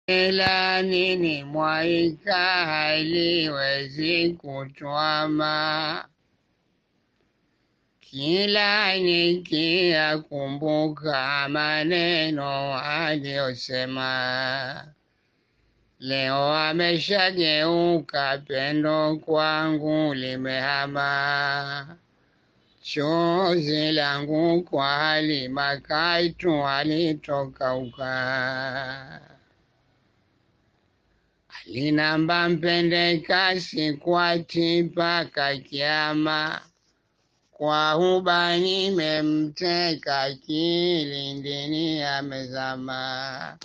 ila nini mwaika haliwezi kutwama. Kila nikiyakumbuka maneno aliyosema, leo ameshageuka, pendo kwangu limehama. Chozi langu kwa Halima kaitu alitokauka. Alinamba mpendeka sikwati mpaka kiama, kwa huba nimemteka kilindini amezama.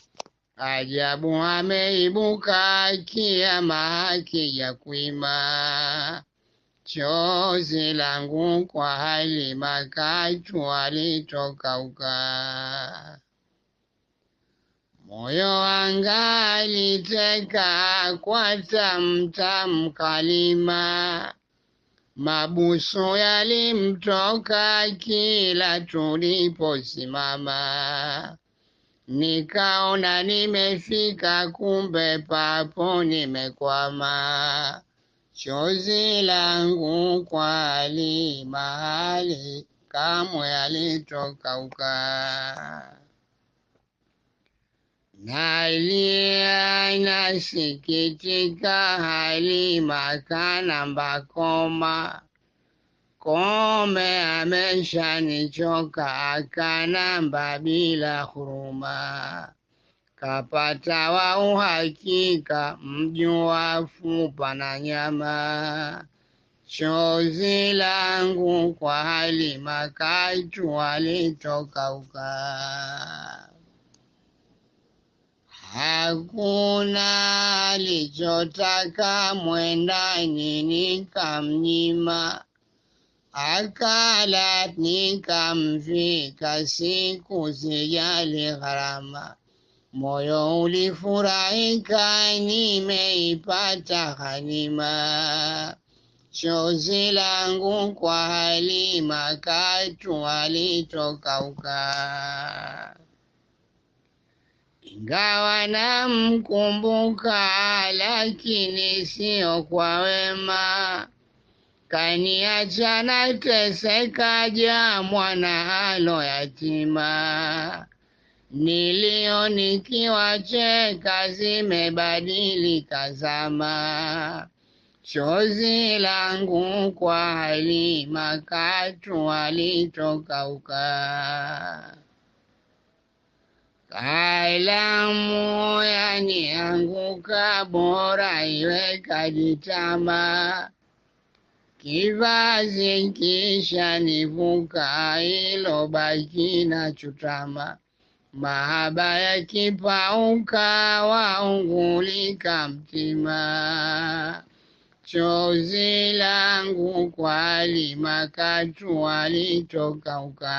Ajabu ameibuka kiama hakija kuima. Chozi langu kwa Halima kaitu alitokauka. Moyo wanga aliteka kwa tamtam kalima, mabusu yalimtoka kila tuliposimama. Nikaona nimefika, kumbe papo nimekwama. Chozi langu kwa Halima hali kamwe alitokauka. Nalia nasikitika, Halima kanamba koma. Kome ameshanichoka, akanamba bila huruma. Kapata wa uhakika, mjua fupa na nyama. Chozi langu kwa Halima kaitu alitokauka. Hakuna alichotaka mwendani nikamnyima, akala nikamvika, siku sijali gharama. Moyo ulifurahika, nimeipata ghanima. Chozi langu kwa Halima kaitu alitokauka. Ingawa namkumbuka, lakini sio kwa wema. Kaniacha nateseka, ja mwana alo yatima. Nilio nikiwacheka, zimebadilika zama. Chozi langu kwa Halima kaitu alitokauka. Kalamu yanianguka, bora iwe kajitama. Kivazi kisha nivuka, ilo baki na chutama. Mahaba yakipauka, waungulika mtima. Chozi langu kwa Halima kaitu alitokauka.